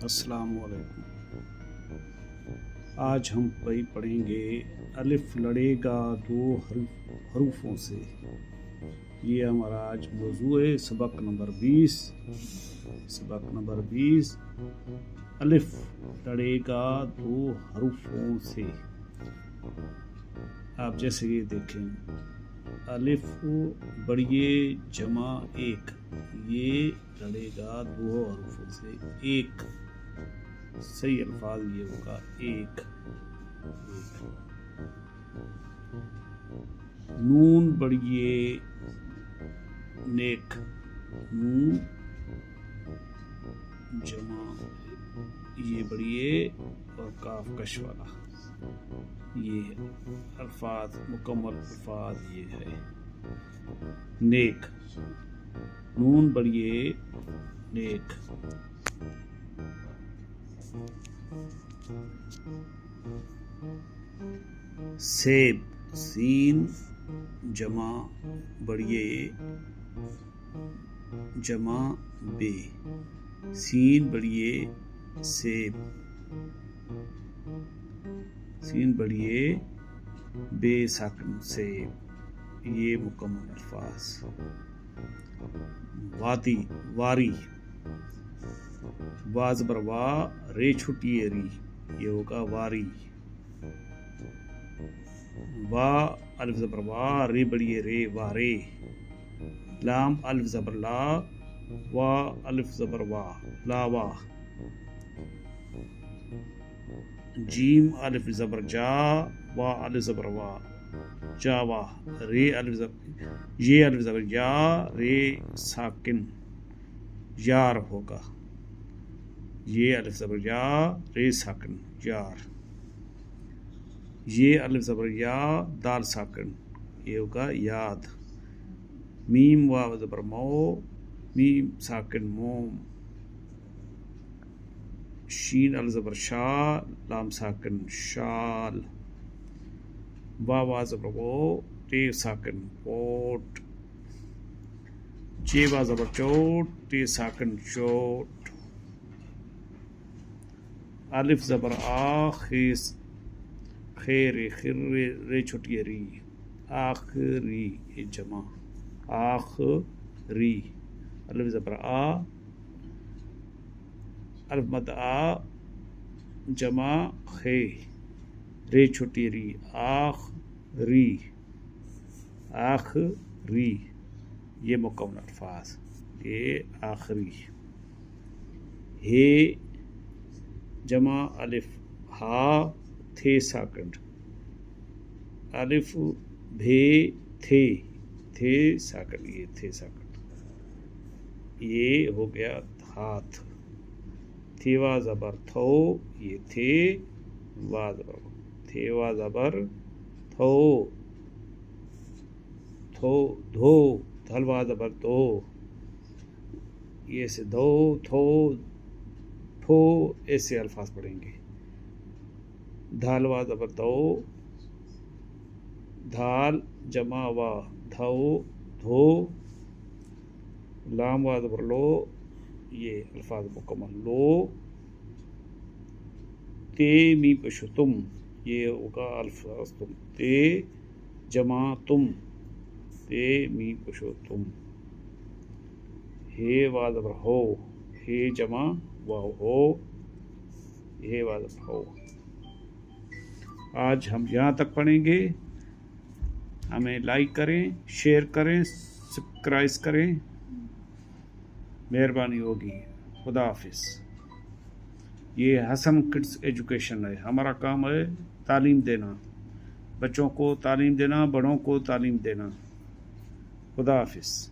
अस्सलाम वालेकुम। आज हम पढ़ेंगे अलिफ लड़ेगा दो हरूफों से। ये हमारा आज मौजू है सबक नंबर 20। अलिफ लड़ेगा दो हरूफों से। आप जैसे ये देखें, अलिफ बढ़िए जमा एक, ये लड़ेगा दो हरूफों से एक। सही अल्फाज ये होगा एक। नून बढ़िए नेक, नून जमा ये बढ़िए और काफ कश वाला, ये अल्फाज मुकम्मल अल्फाज ये है नेक। नून बढ़िए नेक। सेब, सीन जमा बढ़िए जमा बे, सीन बढ़िए सेब, सीन बढ़िए बे साकिन सेब, ये मुकम्मल अल्फाज। वादी वारी, वा ज़बर वा रे छुटिए री, ये होगा वारी। वा अलिफ ज़बर वा रे बढ़िए रे वारे। लाम अलिफ ज़बर ला, वा अलिफ ज़बर वा लावा। जीम अलिफ ज़बर जा, वा अलिफ ज़बर वा जावा। रे अलिफ ज़बर ये अलिफ ज़बर या रे साकिन यार होगा। ये अलिफ ज़बर या रे साकिन यार। ये अलिफ ज़बर या दाल साकिन, ये होगा याद। मीम वाव ज़बर मो, मीम साकिन मोम। शीन अलिफ ज़बर शा, लाम साकिन शाल। वाव ज़बर वो, टे साकिन पोट। जे वा ज़बर चोट, टे साकिन चोट। अलिफ ज़बर आ खीस खैर खिर रे छुटिए री, आखरी ये जमा आखरी। अलिफ ज़बर आ, अलिफ मद आ जमा खे, रे छुटिए री आखरी आखरी, ये मुकम्मल अल्फाज ये आखरी। हे जमा अलिफ हा थे साकंड, अलिफ भे थे साकंड, ये थे साकंड, ये हो गया हाथ। थेवा ज़बर थो, ये थे वा ज़बर, थेवा ज़बर थो थो धो, धलवा ज़बर दो, ये से दो थो थो, ऐसे अल्फाज पढ़ेंगे। धालवा ज़बर दो, धाल जमा वा धो धो। लाम वा ज़बर लो, ये अल्फाज मुकम्मल लो। ते मी पशु तुम, ये होगा अल्फाज तुम। ते जमा तुम, ते मी पशु तुम। हे वा ज़बर हो, हे जमा वाह हो, हे वा ज़बर हो। आज हम यहाँ तक पढ़ेंगे। हमें लाइक करें, शेयर करें, सब्सक्राइब करें, मेहरबानी होगी। खुदा हाफिज़। ये हसन किड्स एजुकेशन है। हमारा काम है तालीम देना, बच्चों को तालीम देना, बड़ों को तालीम देना। खुदा हाफिज़।